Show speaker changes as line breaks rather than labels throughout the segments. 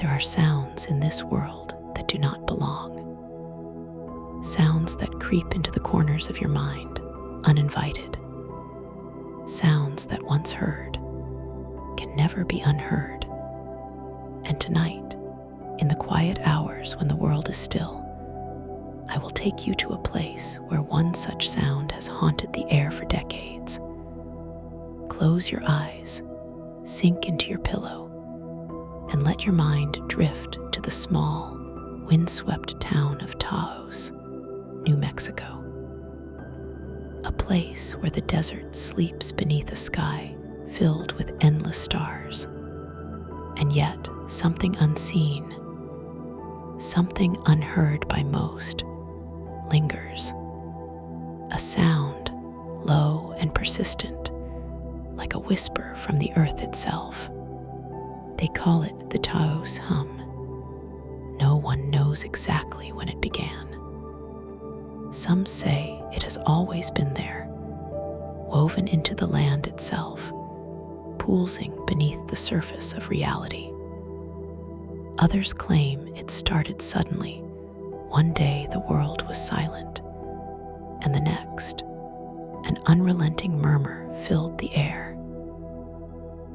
There are sounds in this world that do not belong. Sounds that creep into the corners of your mind, uninvited. Sounds that once heard can never be unheard. And tonight, in the quiet hours when the world is still, I will take you to a place where one such sound has haunted the air for decades. Close your eyes, sink into your pillow, and let your mind drift to the small, windswept town of Taos, New Mexico. A place where the desert sleeps beneath a sky filled with endless stars. And yet, something unseen, something unheard by most, lingers. A sound, low and persistent, like a whisper from the earth itself. They call it the Taos Hum. No one knows exactly when it began. Some say it has always been there, woven into the land itself, pulsing beneath the surface of reality. Others claim it started suddenly. One day the world was silent, and the next, an unrelenting murmur filled the air.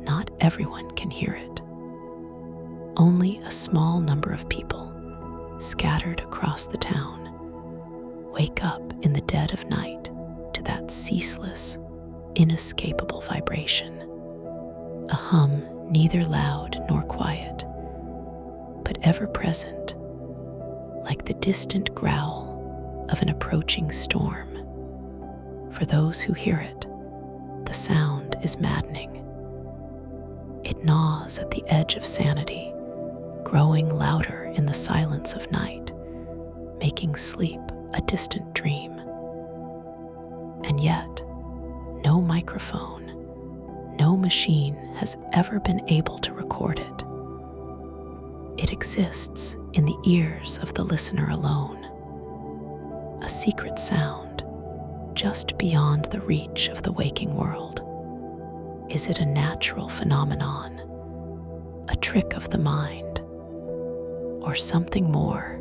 Not everyone can hear it. Only a small number of people, scattered across the town, wake up in the dead of night to that ceaseless, inescapable vibration. A hum neither loud nor quiet, but ever present, like the distant growl of an approaching storm. For those who hear it, the sound is maddening. It gnaws at the edge of sanity, growing louder in the silence of night, making sleep a distant dream. And yet, no microphone, no machine has ever been able to record it. It exists in the ears of the listener alone, a secret sound just beyond the reach of the waking world. Is it a natural phenomenon, a trick of the mind, or something more,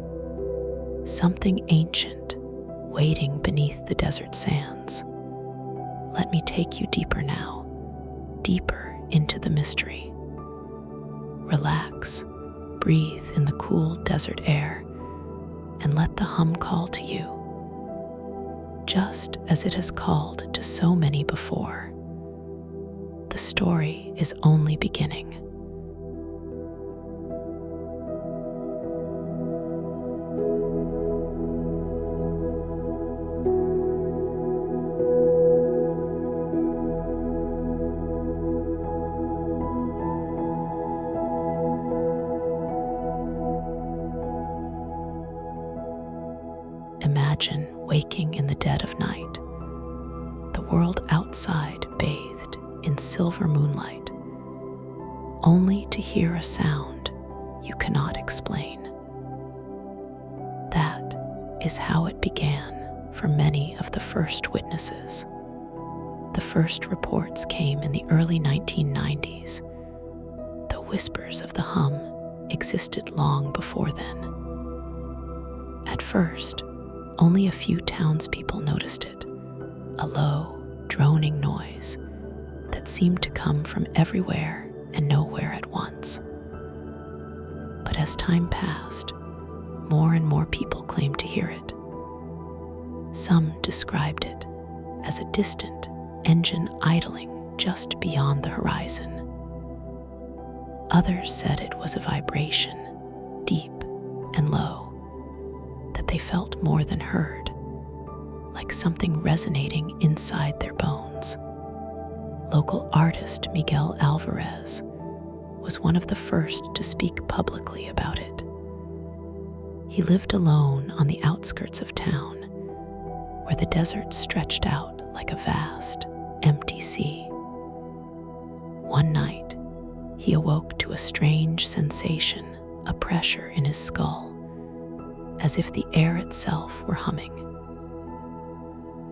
something ancient waiting beneath the desert sands? Let me take you deeper now, deeper into the mystery. Relax, breathe in the cool desert air, and let the hum call to you, just as it has called to so many before. The story is only beginning. Imagine waking in the dead of night, the world outside bathed in silver moonlight, only to hear a sound you cannot explain. That is how it began for many of the first witnesses. The first reports came in the early 1990s, though whispers of the hum existed long before then. At first, only a few townspeople noticed it, a low, droning noise that seemed to come from everywhere and nowhere at once. But as time passed, more and more people claimed to hear it. Some described it as a distant engine idling just beyond the horizon. Others said it was a vibration, deep and low, that they felt more than heard, like something resonating inside their bones. Local artist Miguel Alvarez was one of the first to speak publicly about it. He lived alone on the outskirts of town, where the desert stretched out like a vast, empty sea. One night, he awoke to a strange sensation, a pressure in his skull, as if the air itself were humming.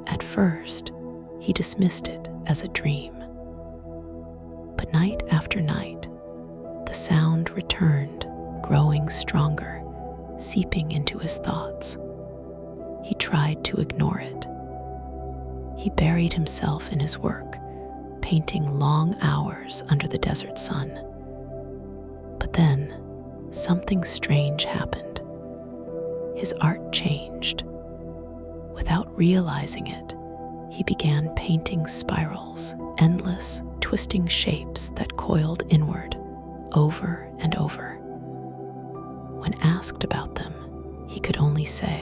At first, he dismissed it as a dream. But night after night, the sound returned growing stronger, seeping into his thoughts. He tried to ignore it. He buried himself in his work, painting long hours under the desert sun. But then, something strange happened. His art changed. Without realizing it, he began painting spirals, endless, twisting shapes that coiled inward, over and over. When asked about them, he could only say,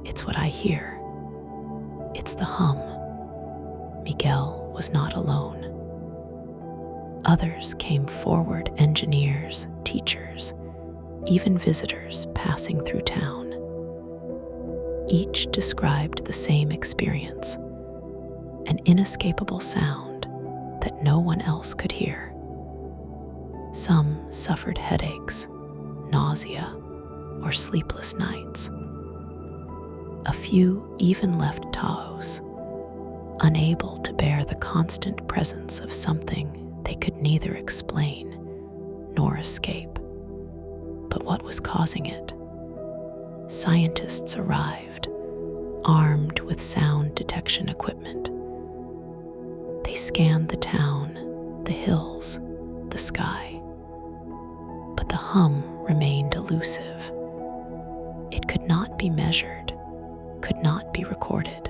"It's what I hear. It's the hum." Miguel was not alone. Others came forward, engineers, teachers, even visitors passing through town. Each described the same experience, an inescapable sound that no one else could hear. Some suffered headaches, nausea, or sleepless nights. A few even left Taos, unable to bear the constant presence of something they could neither explain nor escape. But what was causing it? Scientists arrived, armed with sound detection equipment. They scanned the town, the hills, the sky. But the hum remained elusive. It could not be measured, could not be recorded.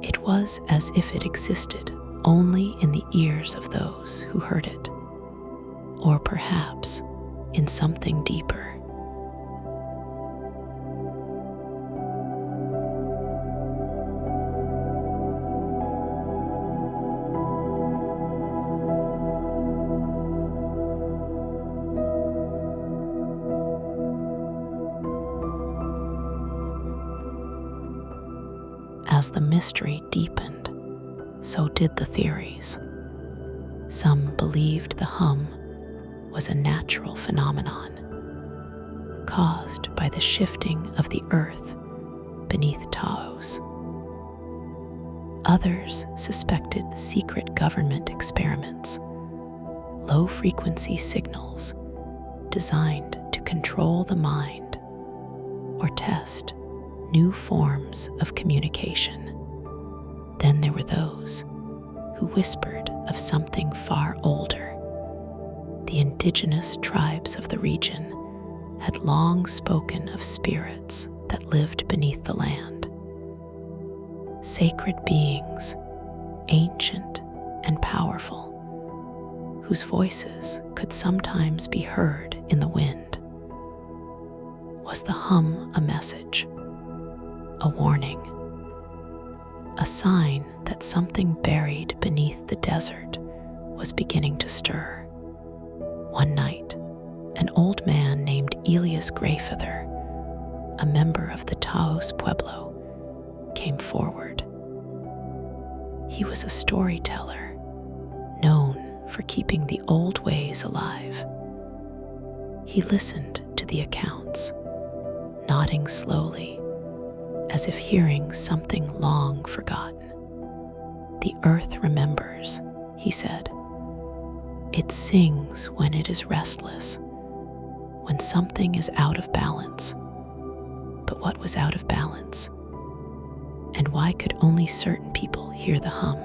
It was as if it existed only in the ears of those who heard it, or perhaps in something deeper. As the mystery deepened, so did the theories. Some believed the hum was a natural phenomenon, caused by the shifting of the earth beneath Taos. Others suspected secret government experiments, low-frequency signals designed to control the mind or test new forms of communication. Then there were those who whispered of something far older. The indigenous tribes of the region had long spoken of spirits that lived beneath the land. Sacred beings, ancient and powerful, whose voices could sometimes be heard in the wind. Was the hum a message? A warning? A sign that something buried beneath the desert was beginning to stir? One night, an old man named Elias Greyfeather, a member of the Taos Pueblo, came forward. He was a storyteller, known for keeping the old ways alive. He listened to the accounts, nodding slowly, as if hearing something long forgotten. "The earth remembers," he said. "It sings when it is restless, when something is out of balance." But what was out of balance? And why could only certain people hear the hum?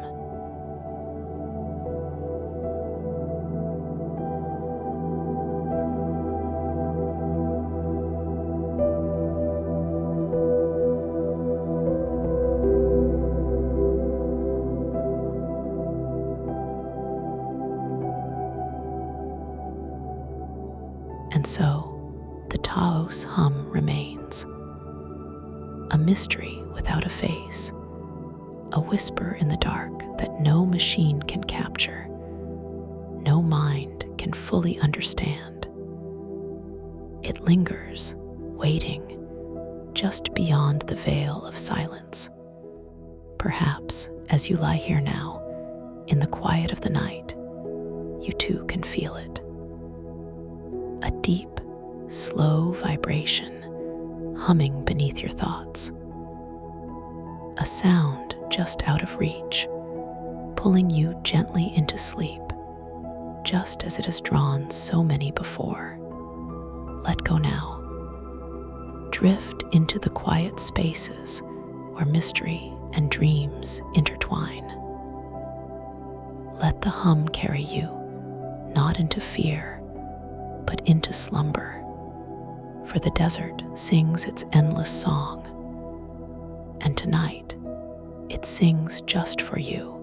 And so, the Taos hum remains. A mystery without a face, a whisper in the dark that no machine can capture, no mind can fully understand. It lingers, waiting, just beyond the veil of silence. Perhaps, as you lie here now, in the quiet of the night, you too can feel it. A deep, slow vibration humming beneath your thoughts. A sound just out of reach, pulling you gently into sleep, just as it has drawn so many before. Let go now. Drift into the quiet spaces where mystery and dreams intertwine. Let the hum carry you, not into fear, but into slumber. For the desert sings its endless song, and tonight it sings just for you.